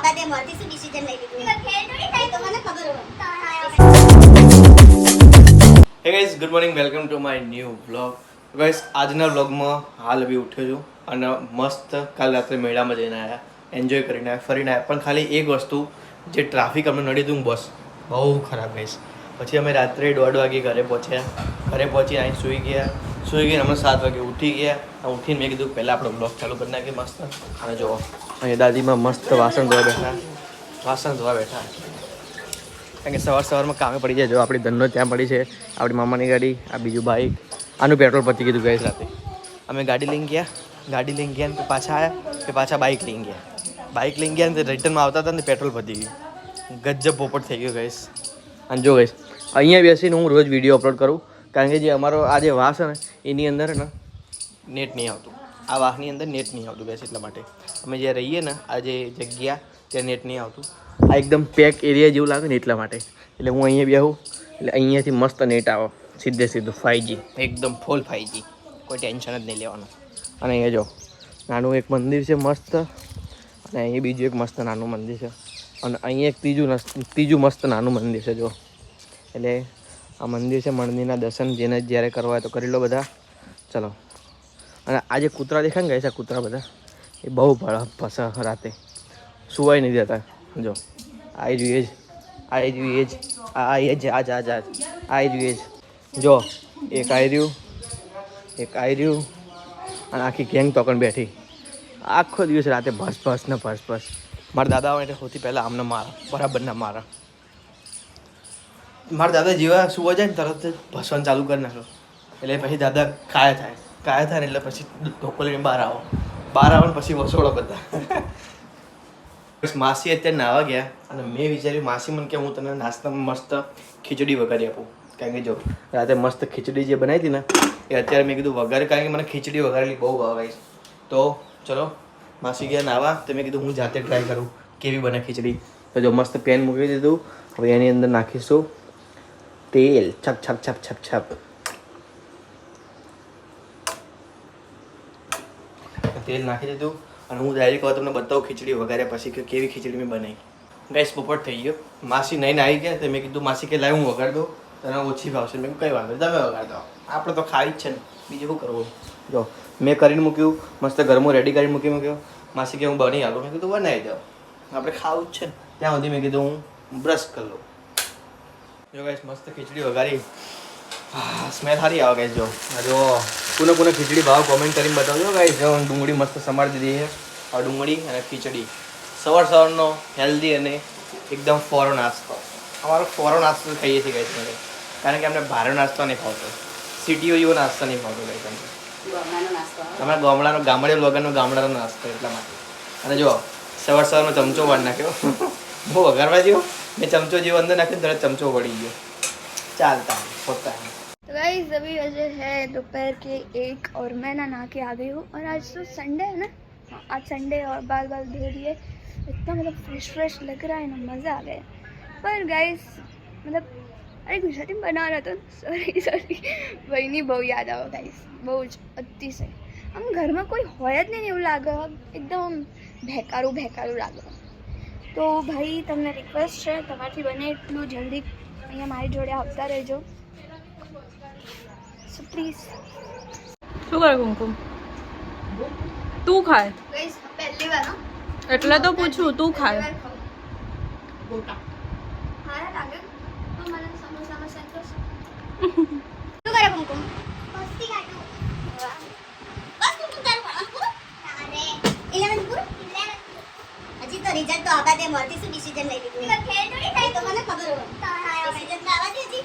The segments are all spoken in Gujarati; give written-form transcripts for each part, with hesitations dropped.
બાબતે મળતી શું ડિસિઝન લઈ લીધું ખેલ થોડી થાય તો મને ખબર હોય. Hey guys, good morning, welcome to my new vlog. Guys, આજના વ્લોગમાં હાલ બી ઉઠ્યો છું અને મસ્ત કાલ રાત્રે મેળામાં જઈને આવ્યા, એન્જોય કરીને આવ્યા, ફરીને આવ્યા. પણ ખાલી એક વસ્તુ, જે ટ્રાફિક અમને નડી હતું બસ બહુ ખરાબ ગાઈઝ. પછી અમે રાત્રે 1:30 વાગે ઘરે પહોંચ્યા. ઘરે પહોંચી અહીં સૂઈ ગયા અમે 7 વાગે ઉઠી ગયા. ઉઠીને મેં કીધું પહેલાં આપણો બ્લોગ ચાલુ કરી નાખીએ મસ્ત. અને જુઓ અહીંયા દાદીમાં મસ્ત વાસણ ધોવા બેઠા કારણ કે સવારમાં કામે પડી જાય. જો આપણી ધનનો ત્યાં પડી છે, આપણી મામાની ગાડી, આ બીજું બાઇક, આનું પેટ્રોલ પતી ગયું ગાઈસ રાતે. અમે ગાડી લઈને ગયા ને પાછા આવ્યા કે પાછા બાઇક લઈને ગયા ને રિટર્નમાં આવતા હતા ને પેટ્રોલ પતી ગયું. ગજબ પોપટ થઈ ગયો ગાઈસ. અને જો ગાઈસ, અહીંયા બેસીને હું રોજ વિડીયો અપલોડ કરું કારણ કે જે અમારો આ જે વાસ છે ને એની અંદર ને નેટ નહીં આવતું. આ વાસની અંદર નેટ નહીં આવતું ગાઈસ. એટલા માટે અમે જ્યાં રહીએ ને આ જે જગ્યા ત્યાં નેટ નહીં આવતું. આ એકદમ પેક એરિયા જેવું લાગે ને એટલા માટે. એટલે હું અહીંયા બેહું એટલે અહીંયાથી મસ્ત નેટ આવે સીધું 5G, એકદમ ફૂલ 5G, કોઈ ટેન્શન જ નહીં લેવાનું. અને અહીંયા જો નાનું એક મંદિર છે મસ્ત, અને અહીંયા બીજું એક મસ્ત નાનું મંદિર છે, અને અહીંયા એક ત્રીજું મસ્ત નાનું મંદિર છે જો. એટલે આ મંદિર છે, મંદિરના દર્શન જેને જ્યારે કરવા હોય તો કરી લો બધા. ચલો. અને આ જે કૂતરા દેખાય ને ગાઈસ, આ કૂતરા બધા એ બહુ ભસે રાતે, સુવાય નહીં દેતા. જો આ જોઈએ જ જો એક આઈ રહ્યું અને આખી ગેંગ તોકણ બેઠી. આખો દિવસ રાતે ભસ. મારા દાદા આવે એટલે સૌથી પહેલાં આમને મારા બરાબરના મારા. મારા દાદા જેવા સુવા જાય ને તરત જ ભસવાનું ચાલુ કરી નાખો. એટલે પછી દાદા કાયા થાય ને એટલે પછી ધોકો લઈને બહાર આવો ને પછી વસોડો બધા. માસી અત્યારે નાવા ગયા અને મેં વિચાર્યું માસી મને કે હું તને નાસ્તામાં મસ્ત ખીચડી વઘારી આપું. કારણ કે જો રાતે મસ્ત ખીચડી જે બનાવી હતી ને એ અત્યારે મેં કીધું વઘારે, કારણ કે મને ખીચડી વઘારેલી બહુ ભાવે. તો ચલો માસી ગયા નાવા તો મેં કીધું હું જાતે ટ્રાય કરું કેવી બને ખીચડી. તો જો મસ્ત પેન મૂકી દીધું. હવે એની અંદર નાખીશું તેલ. છપ. તેલ નાખી દીધું અને હું ડાયરેક્ટ હવે તમને બતાવું ખીચડી વઘાર્યા પછી કે કેવી ખીચડી મેં બનાવી. ગાઈસ, પોપટ થઈ ગયો. માસી નહીં આવી ગયા તો મેં કીધું માસી કે લાવ હું વઘાર દઉં, તને ઓછી ભાવશે. મેં કઈ વાંધો તમે વઘાર દો, આપણે તો ખાવી જ છે ને, બીજું શું કરવું. જો મેં કરીને મૂક્યું મસ્ત, ઘરમાં રેડી કરીને મૂક્યો. માસી કે હું બની આવું, મેં કીધું બનાવી દો, આપણે ખાવું જ છે ને. ત્યાં સુધી મેં કીધું હું બ્રશ કરી લઉં. જો ગાઈસ, મસ્ત ખીચડી વઘારી, સ્મેલ સારી આવે ગાઈસ. જો કોને ખીચડી ભાવ કોમેન્ટ કરીને બતાવજો ગાઈસ. જો ડુંગળી મસ્ત સમારી દીધી છે, આ ડુંગળી અને ખીચડી. સવારનો હેલ્ધી અને એકદમ ફોરો નાસ્તો. અમારો ફોરો નાસ્તો ખાઈએ છીએ ગાઈસ અમે, કારણ કે અમને ભારે નાસ્તો નહીં ખાવતો, સિટીઓ જેવો નાસ્તો નહીં ખાવતો ગાઈસ અમને. અમારા ગામડાનો નાસ્તો એટલા માટે. અને જો સવારનો ચમચો વાળ નાખ્યો બહુ વઘારવા જેવો, મેં ચમચો જેવો અંદર નાખ્યો તરત ચમચો વળી ગયો. ચાલતા होता है. तो गाइस, अभी बजे है दोपहर के 1 और मैं नहा के आ गई हूँ. और आज तो संडे है ना, आज संडे और बाल धो दिए, इतना मतलब फ्रेश लग रहा है ना, मज़ा आ गया. पर गाइस मतलब अरे गुजराती में बना रहा था, सॉरी वही नहीं, बहुत याद आवा गाइस, બહુ જ અતિશય. આમ ઘરમાં કોઈ હોય જ નહીં એવું લાગે, એકદમ ભેકારું લાગે. તો ભાઈ તમને રિક્વેસ્ટ છે, તમારાથી બને એટલું જલ્દી અહીંયા મારી જોડે આવતા રહેજો. So please. શું કરે કુમકુમ? તું ખાય? ગાઈસ પહેલી વાર એટલે તો પૂછું, તું ખાય? હારા લાગે તો મને સમોસામાં સંતોષ. શું કરે કુમકુમ? મસ્તી કાઢું. બસ કુમકુમ તારું ભણવાનું પૂરું? અરે 11 પૂરું? 11 હજી તો રિઝલ્ટ તો આવતા તે મળતી શું ડિસિઝન લઈ લીધું ખેલ થોડી થાય તો મને ખબર હોય. રિઝલ્ટ તો આવવા દે જી.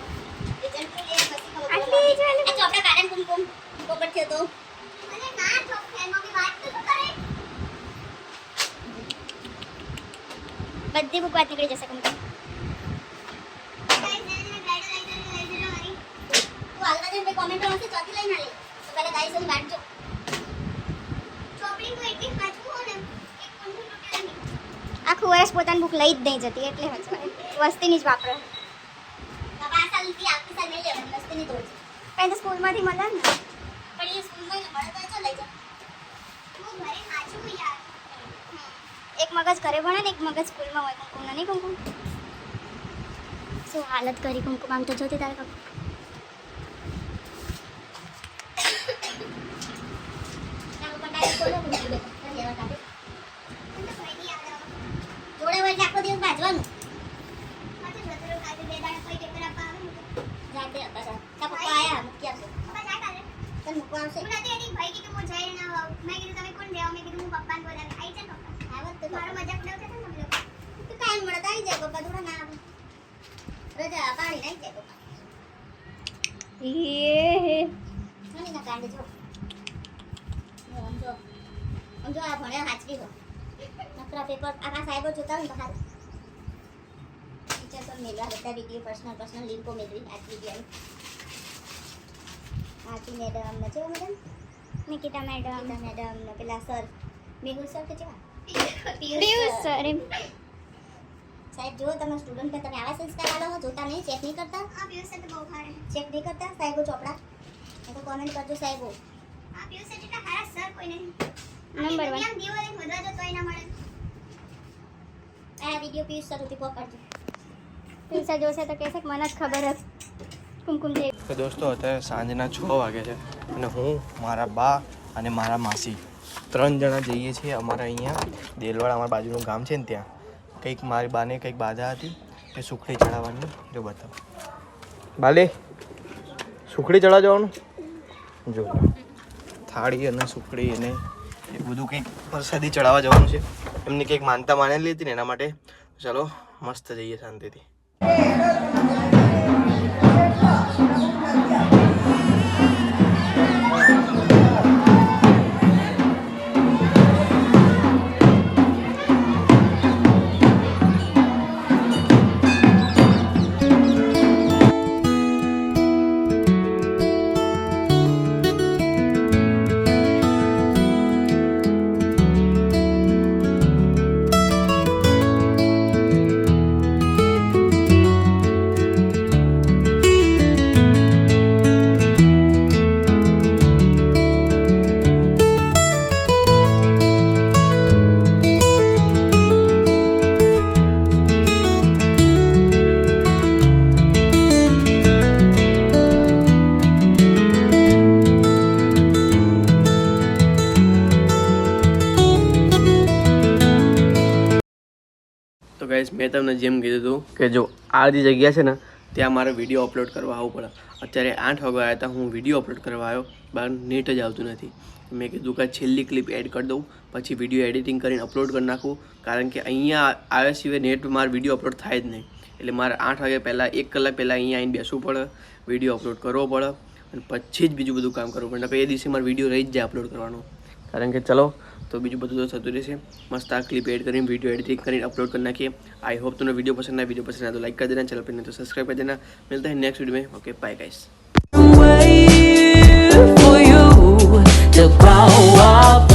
રિઝલ્ટ તો લે પછી ખબર પડે. આ ચોપડા કાઢન કુમકુમ પોપટ થયો તો. અરે ના ચોપ ફેનમાં બી વાત તો કરે. બધી બુક વાત નીકળી જશે કુમકુમ. કોમેન્ટ આવશે ચોથી લઈને આલે તો પહેલા ગાઈસ ની બાંધજો. ચોપડી તો એટલી વાંચવું હોય ને એક કોન્ફિડ ટોટલ નહીં. આખું વર્ષ પોતાની બુક લઈ જ નહીં જતી એટલે વસ્તીની જ વાપરે. આ સાલથી આખી સાલ નહીં લેવાની, વસ્તીની તો પણ તો સ્કૂલમાંથી મળે ને, પણ એ સ્કૂલમાં મળે તો લઈ જા. હું ઘરે વાંચું યાર. એક મગજ ઘરે ભણે ને એક મગજ સ્કૂલમાં હોય કુમકુમ નહીં કુમકુમ શું હાલત કરી કુમકુમ આમ તો જોતી તારે કુમકુમ જોડે હોય આખો દિવસ બાજવાનું જાતે પાછા પપ્પા આયા મૂકી આવશે તને મૂકવા આવશે ભાઈ કીધું હું જઈ ના આવું મેં કીધું તમે કોણ રહેવા મેં કીધું હું પપ્પાને બોલાવી આવી જાય પપ્પા આવત તો મારો મજાક ઉડાવતા હતા ને અમે લોકો તો ટાઈમ મળે તો આવી જાય પપ્પા થોડા ના આવે રજા પાણી નાઈ જાય પપ્પા નાની ના કાંડે જો આમ જો આ ભણ્યા હાચવી હો નકરા પેપર આખા સાહેબો જોતા હોય તો હાલ ટીચર પર મેળવા બધા વિડીયો પર્સનલ લિંકો મેળવી આ વિડીયો આરતી મેડમ ને જેવો મેડમ નિકિતા મેડમ ને પેલા સર મેહુલ સર કે જેવા પિયુષ સર એમ સાહેબ જો તમે સ્ટુડન્ટ પર તમે આવા સંસ્કાર આલો હો જોતા નહીં ચેક નહીં કરતા આ પિયુષ સર તો બહુ ખારે ચેક નહીં કરતા સાહેબો ચોપડા એ તો કોમેન્ટ કરજો સાહેબો આ પિયુષ સર જેટલા ખારા સર કોઈ નહીં નંબર 1 આમ દીવો એક મદવા જો તોય ના મળે આ વિડિયો પિયુષ સર ઉતી પકડજો પિયુષ સર જોશે તો કહેશે કે મને જ ખબર હતી કુમકુમ જે તો દોસ્તો અત્યારે સાંજના 6 વાગે છે અને હું મારા બા અને મારા માસી 3 જણા જઈએ છીએ અમારા અહીંયા દેલવાડા અમારા બાજુનું ગામ છે ને ત્યાં કંઈક મારી બાને કંઈક બાધા હતી એ સુખડી ચડાવવાની જો બતાવો બાલે સુખડી ચડાવવા જવાનું જો થાળી અને સુખડી અને એ બધું કંઈક પ્રસાદી ચડાવવા જવાનું છે એમની કંઈક માનતા માનેલી હતી ને એના માટે ચલો મસ્ત જઈએ શાંતિથી તો ગાઈસ મેં તમને જેમ કીધું હતું કે જો આ જે જગ્યા છે ને ત્યાં મારે વિડીયો અપલોડ કરવા આવવું પડે અત્યારે 8 વાગે આવ્યા હતા હું વિડીયો અપલોડ કરવા આવ્યો બહાર નેટ જ આવતું નથી મેં કીધું કે છેલ્લી ક્લિપ એડ કરી દઉં પછી વિડીયો એડિટિંગ કરીને અપલોડ કરી નાખું કારણ કે અહીંયા આવ્યા સિવાય નેટ મારે વિડીયો અપલોડ થાય જ નહીં એટલે મારે 8 વાગ્યા પહેલાં 1 કલાક પહેલાં અહીંયા આવીને બેસવું પડે વિડીયો અપલોડ કરવો પડે અને પછી જ બીજું બધું કામ કરવું પડે એ દિવસે મારે વિડીયો રહી જ જાય અપલોડ કરવાનો કારણ કે ચલો તો બીજું બધું તો થતું રહેશે મસ્ત આ ક્લિપ એડ કરીને वीडियो एडिटिंग કરીને अपलोड करना चाहिए आई होप तुम्हें वीडियो पसंद आया तो लाइक कर देना चैनल पर नहीं तो सब्सक्राइब कर देना मिलता है नेक्स्ट वीडियो में okay bye guys for you to grow up.